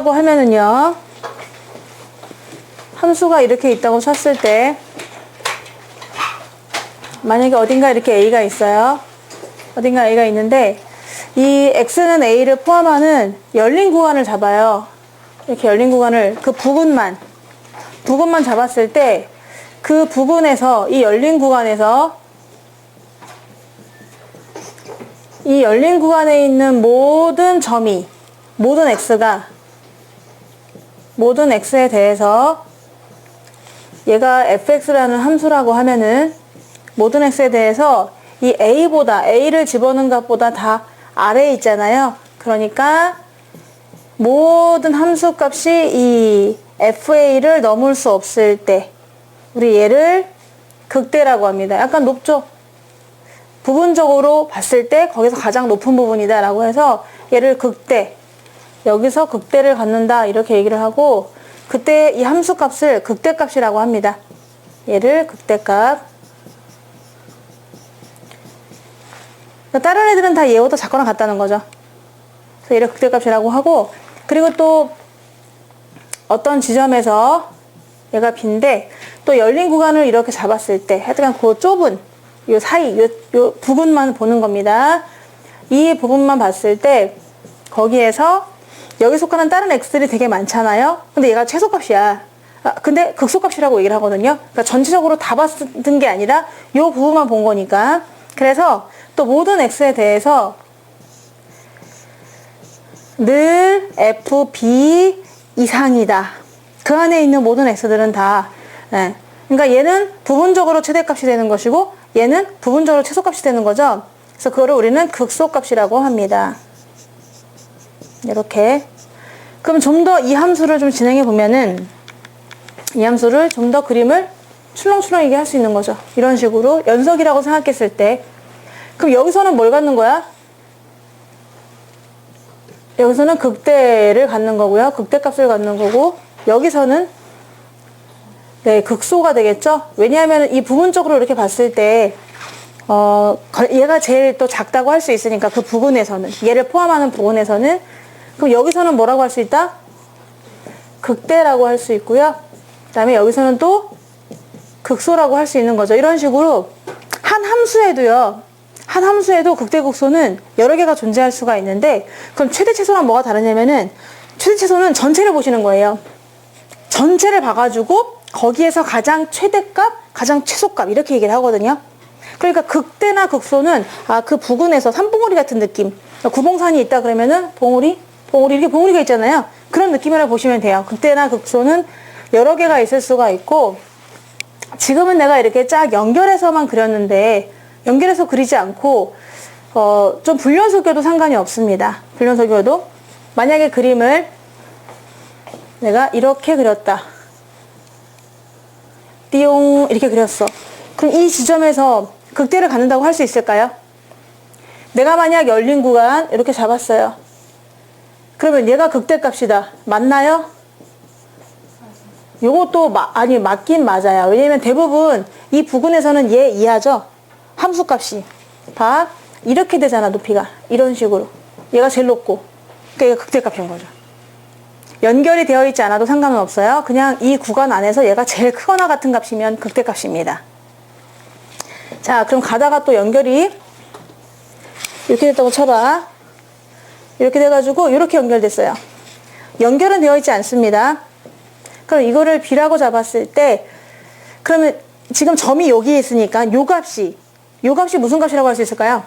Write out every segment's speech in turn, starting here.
라고 하면은요, 함수가 이렇게 있다고 쳤을 때, 만약에 어딘가 이렇게 A가 있어요. 어딘가 A가 있는데, 이 X는 A를 포함하는 열린 구간을 잡아요. 이렇게 열린 구간을, 그 부분만 잡았을 때, 그 부분에서, 이 열린 구간에서, 이 열린 구간에 있는 모든 점이, 모든 X에 대해서, 얘가 fx라는 함수라고 하면은, 모든 X에 대해서 이 A를 집어넣은 값보다 다 아래에 있잖아요. 그러니까 모든 함수 값이 이 FA를 넘을 수 없을 때 우리 얘를 극대라고 합니다. 약간 높죠? 부분적으로 봤을 때 거기서 가장 높은 부분이다 라고 해서 얘를 극대, 여기서 극대를 갖는다 이렇게 얘기를 하고, 그때 이 함수 값을 극대값이라고 합니다. 얘를 극대값. 다른 애들은 다 얘보다 작거나 같다는 거죠. 그래서 얘를 극대값이라고 하고, 그리고 또 어떤 지점에서 얘가 B인데 또 열린 구간을 이렇게 잡았을 때 하여튼 그 좁은 요 사이 요 부분만 보는 겁니다. 이 부분만 봤을 때 거기에서 여기 속하는 다른 x들이 되게 많잖아요. 근데 얘가 최소값이야. 근데 극소값이라고 얘기를 하거든요. 그러니까 전체적으로 다 봤던 게 아니라 요 부분만 본 거니까. 그래서 또 모든 x에 대해서 늘 fb 이상이다. 그 안에 있는 모든 x들은 다. 네. 그러니까 얘는 부분적으로 최대값이 되는 것이고 얘는 부분적으로 최소값이 되는 거죠. 그래서 그거를 우리는 극소값이라고 합니다. 이렇게. 그럼 좀 더 이 함수를 좀 진행해 보면은 이 함수를 좀 더 그림을 출렁출렁이게 할 수 있는 거죠. 이런 식으로 연속이라고 생각했을 때, 그럼 여기서는 뭘 갖는 거야? 여기서는 극대를 갖는 거고요. 극대값을 갖는 거고, 여기서는 네, 극소가 되겠죠? 왜냐하면 이 부분적으로 이렇게 봤을 때 얘가 제일 또 작다고 할 수 있으니까, 그 부분에서는, 얘를 포함하는 부분에서는. 그럼 여기서는 뭐라고 할 수 있다? 극대라고 할 수 있고요. 그 다음에 여기서는 또 극소라고 할 수 있는 거죠. 이런 식으로 한 함수에도 극대 극소는 여러 개가 존재할 수가 있는데, 그럼 최대 최소랑 뭐가 다르냐면은, 최대 최소는 전체를 보시는 거예요. 전체를 봐가지고 거기에서 가장 최대값, 가장 최소값 이렇게 얘기를 하거든요. 그러니까 극대나 극소는 그 부근에서 산봉우리 같은 느낌. 구봉산이 있다 그러면은 봉우리 이렇게 봉우리가 있잖아요. 그런 느낌이라고 보시면 돼요. 극대나 극소는 여러 개가 있을 수가 있고, 지금은 내가 이렇게 쫙 연결해서만 그렸는데, 연결해서 그리지 않고 좀 불연속여도 상관이 없습니다. 불연속여도 만약에 그림을 내가 이렇게 그렸다. 띠용 이렇게 그렸어. 그럼 이 지점에서 극대를 갖는다고 할 수 있을까요? 내가 만약 열린 구간 이렇게 잡았어요. 그러면 얘가 극대값이다. 맞나요? 요것도 맞긴 맞아요. 왜냐면 대부분 이 부근에서는 얘 이하죠. 함수값이. 봐. 이렇게 되잖아, 높이가. 이런 식으로. 얘가 제일 높고. 그러니까 얘가 극대값인 거죠. 연결이 되어 있지 않아도 상관은 없어요. 그냥 이 구간 안에서 얘가 제일 크거나 같은 값이면 극대값입니다. 자, 그럼 가다가 또 연결이 이렇게 됐다고 쳐봐. 이렇게 돼가지고 이렇게 연결됐어요. 연결은 되어 있지 않습니다. 그럼 이거를 B라고 잡았을 때, 그러면 지금 점이 여기에 있으니까 요 값이 무슨 값이라고 할 수 있을까요?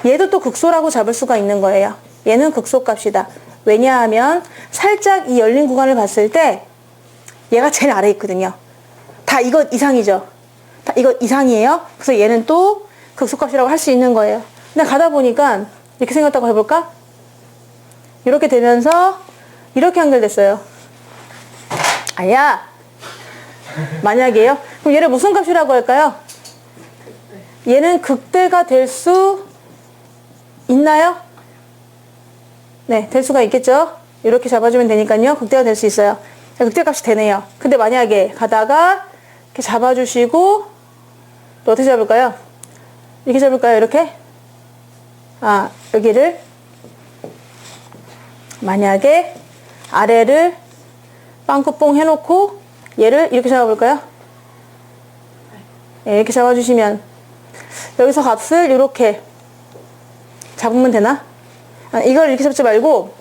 얘도 또 극소라고 잡을 수가 있는 거예요. 얘는 극소값이다. 왜냐하면 살짝 이 열린 구간을 봤을 때 얘가 제일 아래에 있거든요. 다 이것 이상이죠. 다 이것 이상이에요. 그래서 얘는 또 극소값이라고 할 수 있는 거예요. 근데 가다 보니까 이렇게 생겼다고 해볼까? 이렇게 되면서 이렇게 연결됐어요. 아야! 만약에요? 그럼 얘를 무슨 값이라고 할까요? 얘는 극대가 될 수 있나요? 네, 될 수가 있겠죠? 이렇게 잡아주면 되니까요. 극대가 될 수 있어요. 극대값이 되네요. 근데 만약에 가다가 이렇게 잡아주시고 또 어떻게 잡을까요? 이렇게 잡을까요? 이렇게? 여기를 만약에 아래를 빵꾸뽕 해놓고 얘를 이렇게 잡아볼까요? 네, 이렇게 잡아주시면 여기서 값을 이렇게 잡으면 되나? 이걸 이렇게 잡지 말고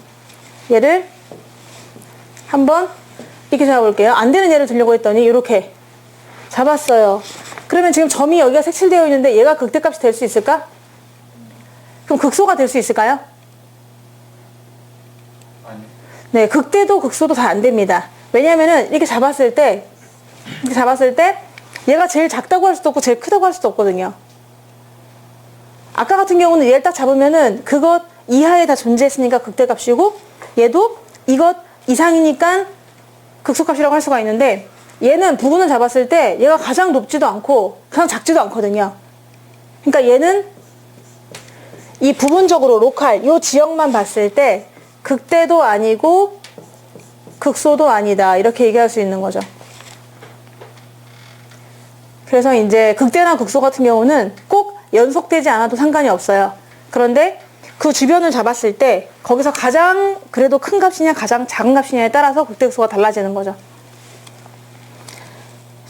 얘를 한번 이렇게 잡아볼게요. 안 되는 예를 들려고 했더니 이렇게 잡았어요. 그러면 지금 점이 여기가 색칠되어 있는데 얘가 극대값이 될 수 있을까? 그럼 극소가 될 수 있을까요? 아니요. 네, 극대도 극소도 잘 안 됩니다. 왜냐면은 이렇게 잡았을 때 얘가 제일 작다고 할 수도 없고 제일 크다고 할 수도 없거든요. 아까 같은 경우는 얘를 딱 잡으면은 그것 이하에 다 존재했으니까 극대값이고 얘도 이것 이상이니까 극소값이라고 할 수가 있는데 얘는 부분을 잡았을 때 얘가 가장 높지도 않고 가장 작지도 않거든요. 그러니까 얘는 이 부분적으로 로컬 요 지역만 봤을 때 극대도 아니고 극소도 아니다 이렇게 얘기할 수 있는 거죠. 그래서 이제 극대나 극소 같은 경우는 꼭 연속되지 않아도 상관이 없어요. 그런데 그 주변을 잡았을 때 거기서 가장 그래도 큰 값이냐 가장 작은 값이냐에 따라서 극대 극소가 달라지는 거죠.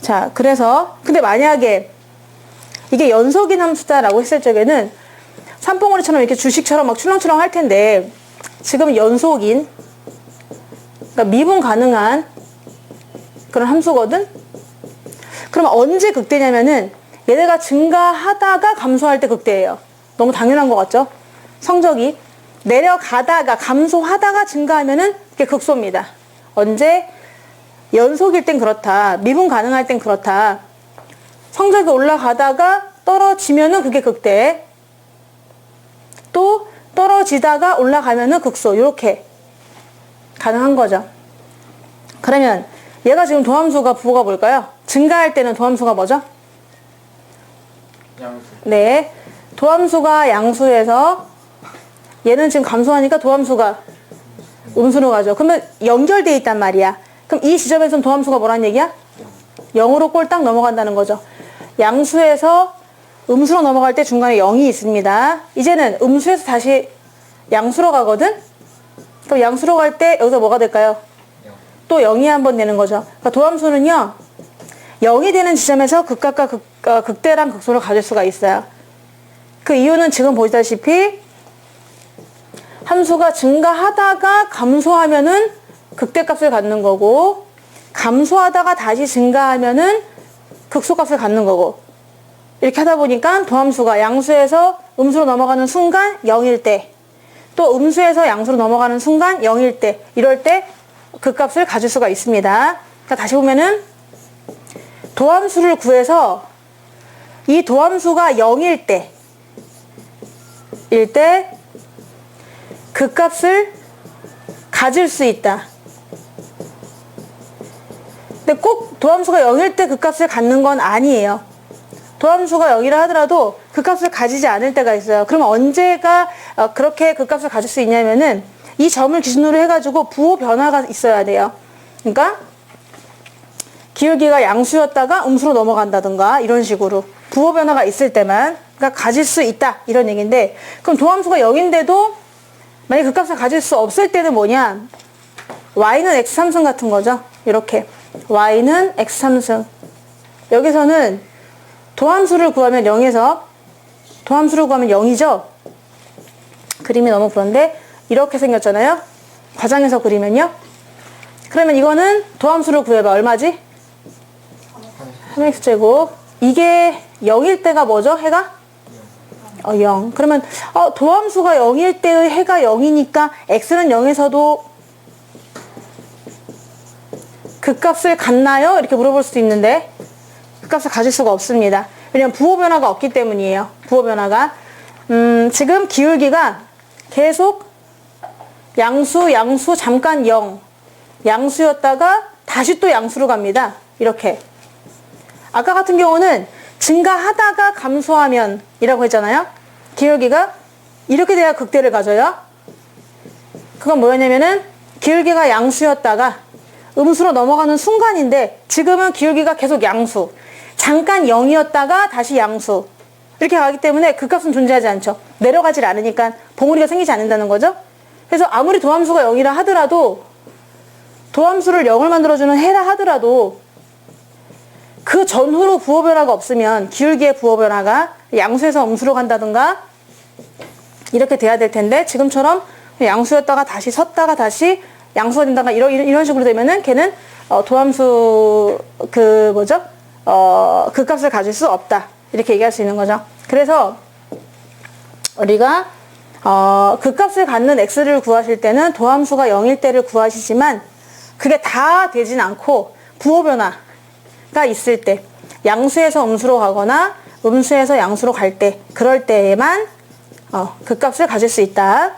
자, 그래서 근데 만약에 이게 연속인 함수다라고 했을 적에는 산봉우리처럼 이렇게 주식처럼 막 출렁출렁 할 텐데 지금 연속인 그러니까 미분 가능한 그런 함수거든. 그러면 언제 극대냐면은 얘네가 증가하다가 감소할 때 극대예요. 너무 당연한 것 같죠? 성적이 내려가다가 감소하다가 증가하면은 그게 극소입니다. 언제? 연속일 땐 그렇다. 미분 가능할 땐 그렇다. 성적이 올라가다가 떨어지면은 그게 극대. 또 떨어지다가 올라가면은 극소. 이렇게 가능한 거죠. 그러면 얘가 지금 도함수가 부호가 뭘까요? 증가할 때는 도함수가 뭐죠? 양수. 네. 도함수가 양수에서 얘는 지금 감소하니까 도함수가 음수로 가죠. 그러면 연결되어 있단 말이야. 그럼 이 지점에서는 도함수가 뭐란 얘기야? 0으로 꼴딱 넘어간다는 거죠. 양수에서 음수로 넘어갈 때 중간에 0이 있습니다. 이제는 음수에서 다시 양수로 가거든? 그럼 양수로 갈 때 여기서 뭐가 될까요? 또 0이 한번 되는 거죠. 그러니까 도함수는요, 0이 되는 지점에서 극각과 극대랑 극소를 가질 수가 있어요. 그 이유는 지금 보시다시피 함수가 증가하다가 감소하면은 극대값을 갖는 거고 감소하다가 다시 증가하면은 극소값을 갖는 거고 이렇게 하다 보니까 도함수가 양수에서 음수로 넘어가는 순간 0일 때 또 음수에서 양수로 넘어가는 순간 0일 때 이럴 때 극값을 가질 수가 있습니다. 그러니까 다시 보면은 도함수를 구해서 이 도함수가 0일 때 극값을 가질 수 있다. 근데 꼭 도함수가 0일 때 극값을 갖는 건 아니에요. 도함수가 0이라 하더라도 극값을 가지지 않을 때가 있어요. 그러면 언제가 그렇게 극값을 가질 수 있냐면은 이 점을 기준으로 해가지고 부호 변화가 있어야 돼요. 그러니까 기울기가 양수였다가 음수로 넘어간다든가 이런 식으로 부호 변화가 있을 때만 그러니까 가질 수 있다 이런 얘기인데 그럼 도함수가 0인데도 만약 극값을 가질 수 없을 때는 뭐냐? y는 x3승 같은 거죠. 이렇게 y는 x3승 여기서는 도함수를 구하면 0에서 도함수를 구하면 0이죠. 그림이 너무 그런데 이렇게 생겼잖아요. 과장해서 그리면요. 그러면 이거는 도함수를 구해봐. 얼마지? 3x제곱. 이게 0일 때가 뭐죠? 해가? 0. 그러면 도함수가 0일 때의 해가 0이니까 x는 0에서도 극값을 갖나요? 이렇게 물어볼 수도 있는데 극값을 가질 수가 없습니다. 왜냐면 부호 변화가 없기 때문이에요. 부호 변화가 지금 기울기가 계속 양수 잠깐 0 양수였다가 다시 또 양수로 갑니다. 이렇게 아까 같은 경우는 증가하다가 감소하면 이라고 했잖아요. 기울기가 이렇게 돼야 극대를 가져요. 그건 뭐였냐면은 기울기가 양수였다가 음수로 넘어가는 순간인데 지금은 기울기가 계속 양수 잠깐 0이었다가 다시 양수 이렇게 가기 때문에 극값은 존재하지 않죠. 내려가질 않으니까 봉우리가 생기지 않는다는 거죠. 그래서 아무리 도함수가 0이라 하더라도 도함수를 0을 만들어주는 해라 하더라도 그 전후로 부호 변화가 없으면 기울기의 부호 변화가 양수에서 음수로 간다든가 이렇게 돼야 될 텐데 지금처럼 양수였다가 다시 섰다가 다시 양수가 된다가 이런 식으로 되면은 걔는 도함수 그 값을 가질 수 없다. 이렇게 얘기할 수 있는 거죠. 그래서 우리가 그 값을 갖는 x를 구하실 때는 도함수가 0일 때를 구하시지만 그게 다 되진 않고 부호 변화가 있을 때 양수에서 음수로 가거나 음수에서 양수로 갈 때 그럴 때에만 그 값을 가질 수 있다.